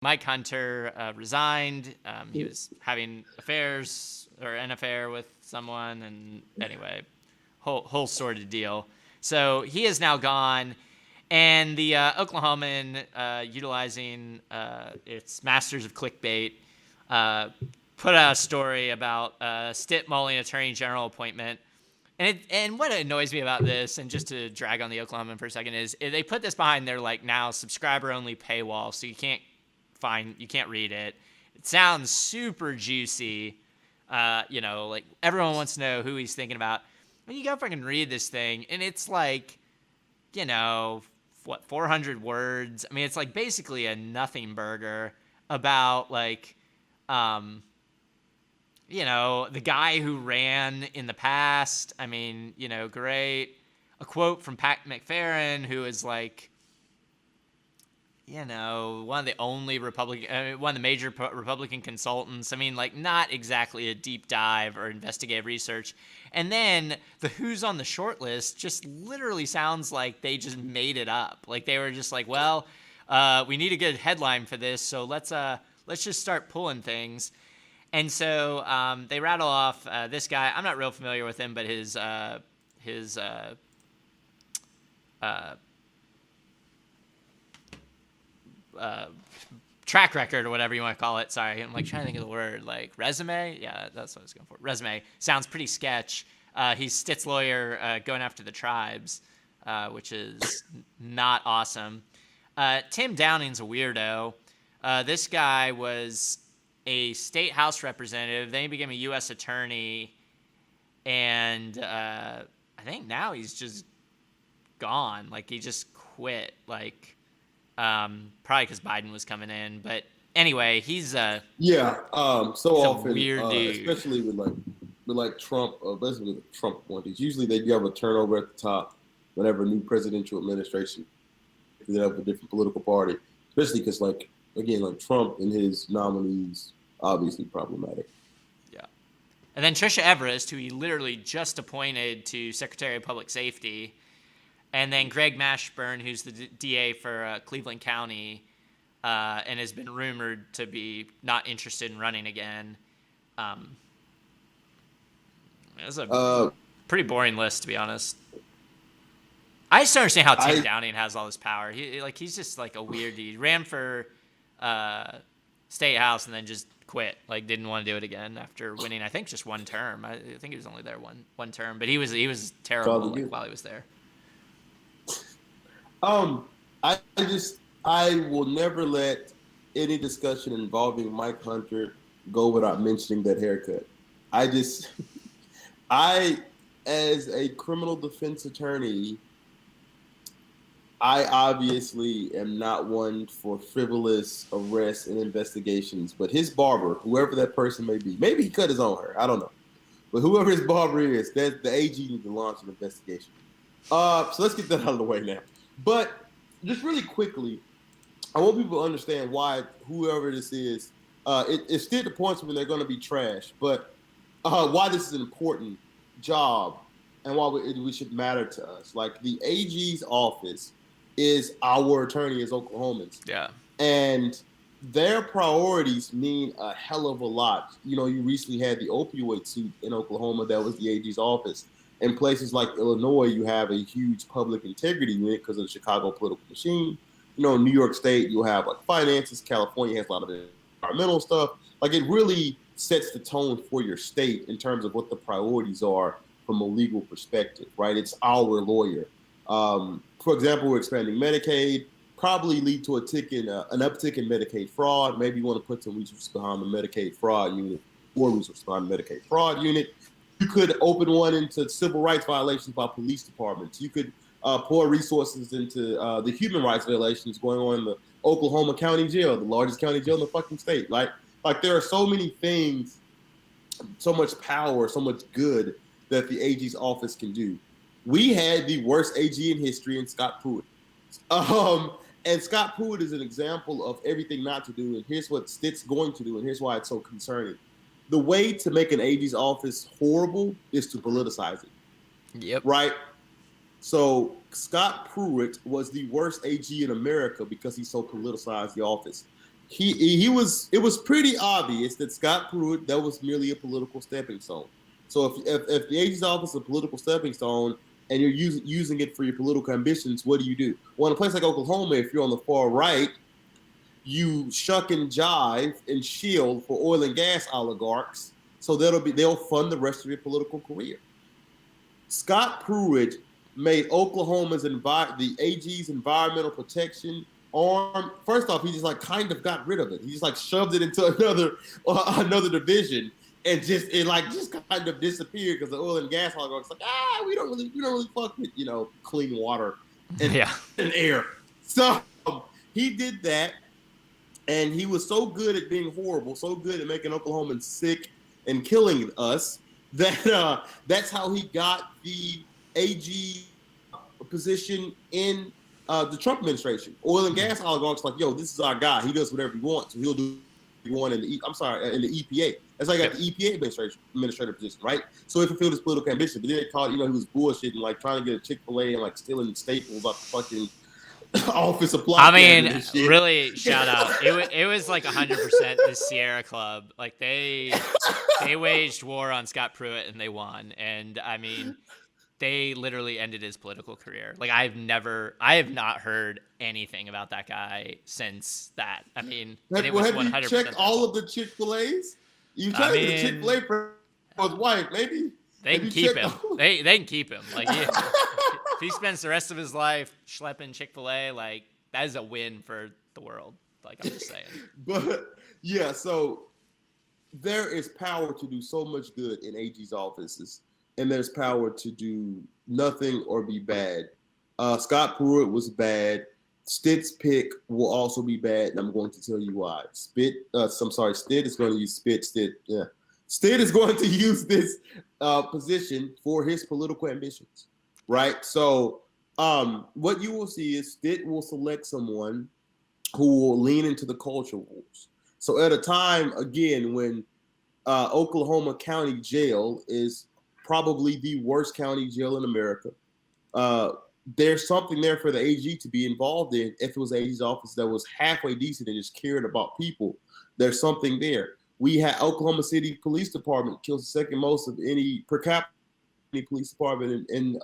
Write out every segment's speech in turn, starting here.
Mike Hunter resigned. He was having an affair with someone, and anyway, whole sort of deal. So he is now gone, and the Oklahoman, utilizing its masters of clickbait, put out a story about Stitt mulling attorney general appointment. And what annoys me about this, and just to drag on the Oklahoman for a second, is they put this behind their like now subscriber only paywall, so you can't read it. It sounds super juicy. Like everyone wants to know who he's thinking about. When you go fucking read this thing, and it's like, 400 words. I mean, it's like basically a nothing burger about like, the guy who ran in the past. I mean, great. A quote from Pat McFerrin, who is like, one of the only one of the major Republican consultants. I mean, like, not exactly a deep dive or investigative research. And then the who's on the short list just literally sounds like they just made it up. Like they were just like, well, we need a good headline for this, so let's just start pulling things. And so they rattle off this guy. I'm not real familiar with him, but his track record or whatever you want to call it. Sorry, I'm like trying to think of the word. Like resume? Yeah, that's what I was going for. Resume. Sounds pretty sketch. He's Stitt's lawyer going after the tribes, which is not awesome. Tim Downing's a weirdo. This guy was a state house representative. Then he became a U.S. attorney. And I think now he's just gone. Like, he just quit. Like, probably because Biden was coming in. But anyway, he's So he's often, a weird dude. especially with Trump, basically with the Trump appointees, usually they do have a turnover at the top whenever a new presidential administration they have a different political party, especially because Trump and his nominees obviously problematic. Yeah. And then Trisha Everest, who he literally just appointed to Secretary of Public Safety. And then Greg Mashburn, who's the DA for Cleveland County, and has been rumored to be not interested in running again. It's a pretty boring list, to be honest. I just don't understand how Tim Downing has all this power. He's just like a weird dude. He ran for state house and then just quit. Like, didn't want to do it again after winning, I think, just one term. I think he was only there one term, but he was terrible while he was there. I will never let any discussion involving Mike Hunter go without mentioning that haircut. As a criminal defense attorney, I obviously am not one for frivolous arrests and investigations, but his barber, whoever that person may be, maybe he cut his own hair, I don't know. But whoever his barber is, that the AG needs to launch an investigation. So let's get that out of the way now. But just really quickly, I want people to understand why whoever this is, it's still the points when they're going to be trash, but why this is an important job and why we should matter to us. Like, the AG's office is our attorney as Oklahomans. Yeah. And their priorities mean a hell of a lot. You recently had the opioid suit in Oklahoma that was the AG's office. In places like Illinois, you have a huge public integrity unit because of the Chicago political machine. In New York State, you have like finances. California has a lot of environmental stuff. Like, it really sets the tone for your state in terms of what the priorities are from a legal perspective, right? It's our lawyer. For example, we're expanding Medicaid, probably lead to an uptick in Medicaid fraud. Maybe you want to put some resources behind the Medicaid fraud unit or resources behind the Medicaid fraud unit. You could open one into civil rights violations by police departments. You could pour resources into the human rights violations going on in the Oklahoma County Jail, the largest county jail in the fucking state. Like there are so many things, so much power, so much good that the AG's office can do. We had the worst AG in history in Scott Pruitt. And Scott Pruitt is an example of everything not to do, and here's what Stitt's going to do, and here's why it's so concerning. The way to make an AG's office horrible is to politicize it. Yep. Right? So Scott Pruitt was the worst AG in America because he so politicized the office. he was. It was pretty obvious that Scott Pruitt, that was merely a political stepping stone. So if the AG's office is a political stepping stone and you're using it for your political ambitions, what do? Well, in a place like Oklahoma, if you're on the far right, you shuck and jive and shield for oil and gas oligarchs, so they'll fund the rest of your political career. Scott Pruitt made Oklahoma's the AG's environmental protection arm. First off, he just like kind of got rid of it. He just like shoved it into another division, and just kind of disappeared because the oil and gas oligarchs like we don't really fuck with clean water and, and air. So he did that, and he was so good at being horrible, so good at making Oklahomans sick and killing us that that's how he got the AG position in the Trump administration. Oil and gas oligarchs like, yo, this is our guy. He does whatever he wants. So he'll do what he wants in the EPA. That's how he got the EPA administrator position, right? So he fulfilled his political ambition. But then they called, he was bullshitting, like trying to get a Chick-fil-A and like stealing staples off the fucking office supply. I mean, really, shout out. It was like 100% the Sierra Club. Like they waged war on Scott Pruitt and they won. And I mean, they literally ended his political career. Like I have not heard anything about that guy since that. I mean, it was 100%. Have you checked all of the Chick-fil-A's? You checked the Chick-fil-A for his wife, maybe. They can keep him. They can keep him. Like if he spends the rest of his life schlepping Chick-fil-A, like that is a win for the world. Like I'm just saying. But yeah, so there is power to do so much good in AG's offices, and there's power to do nothing or be bad. Scott Pruitt was bad. Stitt's pick will also be bad, and I'm going to tell you why. Stitt is going to use Stitt is going to use this position for his political ambitions, right? So what you will see is Stitt will select someone who will lean into the culture wars. So at a time, again, when Oklahoma County Jail is probably the worst county jail in America, there's something there for the AG to be involved in. If it was AG's office that was halfway decent and just cared about people, there's something there. We had Oklahoma City Police Department kills the second most of any per capita any police department in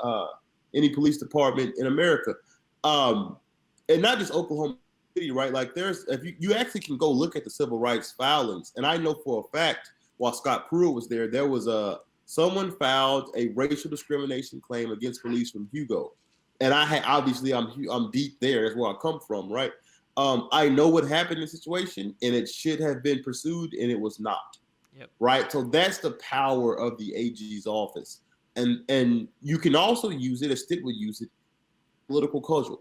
any police department in America, and not just Oklahoma City, right? Like if you actually can go look at the civil rights filings, and I know for a fact while Scott Pruitt was there was someone filed a racial discrimination claim against police from Hugo, and I'm deep there. That's where I come from, right? I know what happened in the situation, and it should have been pursued, and it was not. Yep. Right. So that's the power of the AG's office, and you can also use it, as Stitt would use it, political culture.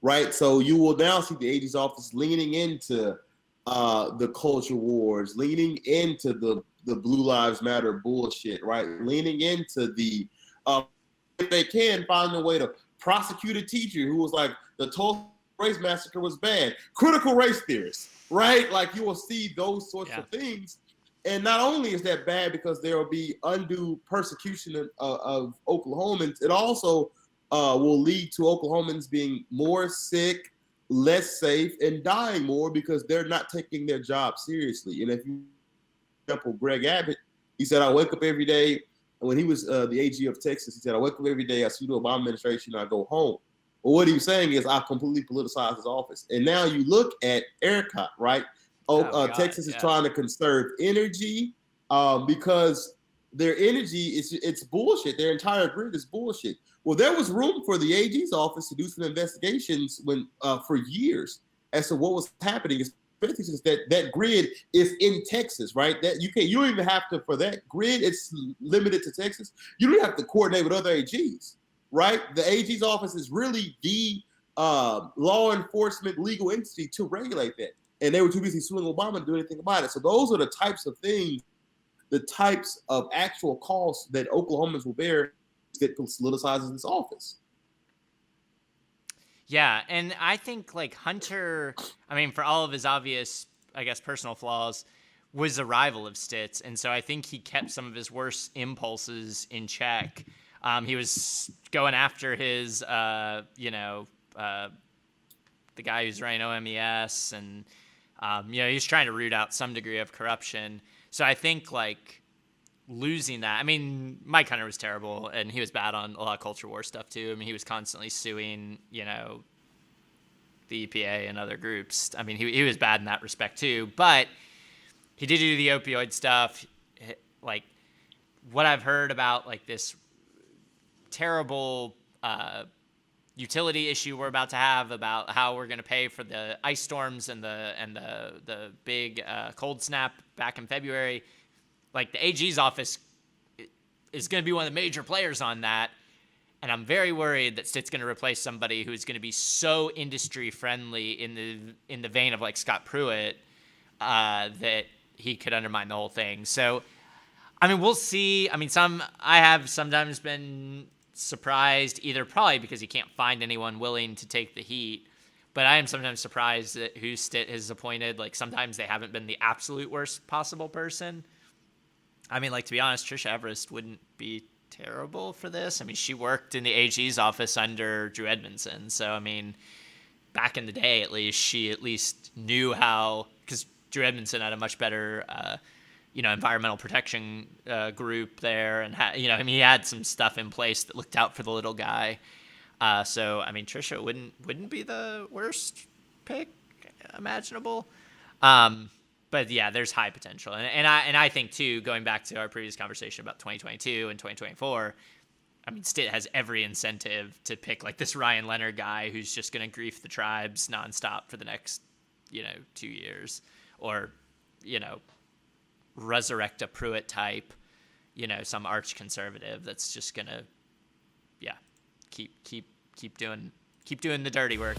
Right. So you will now see the AG's office leaning into the culture wars, leaning into the Blue Lives Matter bullshit. Right. Leaning into the if they can find a way to prosecute a teacher who was like the Tulsa race massacre was bad. Critical race theorists, right? Like you will see those sorts of things. And not only is that bad because there will be undue persecution of Oklahomans, it also will lead to Oklahomans being more sick, less safe, and dying more because they're not taking their job seriously. And if you, for example, Greg Abbott, he said, I wake up every day. When he was the AG of Texas, he said, I wake up every day, I see the Obama administration, I go home. But what he was saying is I completely politicized his office. And now you look at ERCOT, right? Texas is trying to conserve energy because their energy it's bullshit. Their entire grid is bullshit. Well, there was room for the AG's office to do some investigations for years as to what was happening, especially since that grid is in Texas, right? That you don't even have to, for that grid, it's limited to Texas. You don't have to coordinate with other AGs. Right? The AG's office is really the law enforcement legal entity to regulate that. And they were too busy suing Obama to do anything about it. So those are the types of things, the types of actual costs that Oklahomans will bear that politicizes this office. Yeah, and I think like Hunter, I mean, for all of his obvious, I guess, personal flaws, was a rival of Stitt's. And so I think he kept some of his worst impulses in check. He was going after his, the guy who's running OMES, and He's trying to root out some degree of corruption. So I think like losing that. I mean, Mike Hunter was terrible, and he was bad on a lot of culture war stuff too. I mean, he was constantly suing, the EPA and other groups. I mean, he was bad in that respect too. But he did do the opioid stuff. Like what I've heard about like this terrible utility issue we're about to have about how we're going to pay for the ice storms and the big cold snap back in February. Like the AG's office is going to be one of the major players on that. And I'm very worried that Stitt's going to replace somebody who's going to be so industry friendly in the vein of like Scott Pruitt that he could undermine the whole thing. So, I mean, we'll see. I mean, I have sometimes been surprised, either probably because he can't find anyone willing to take the heat, but I am sometimes surprised at who Stitt has appointed. Like sometimes they haven't been the absolute worst possible person. I mean, like, to be honest, Trisha Everest wouldn't be terrible for this. I mean, she worked in the AG's office under Drew Edmondson. So, I mean, back in the day, at least, she at least knew how, because Drew Edmondson had a much better, environmental protection group there. And, he had some stuff in place that looked out for the little guy. So, I mean, Trisha wouldn't be the worst pick imaginable. But yeah, there's high potential, and I think too, going back to our previous conversation about 2022 and 2024, I mean, Stitt has every incentive to pick like this Ryan Leonard guy who's just going to grief the tribes nonstop for the next, 2 years, or, resurrect a Pruitt type, some arch conservative that's just gonna, keep doing the dirty work.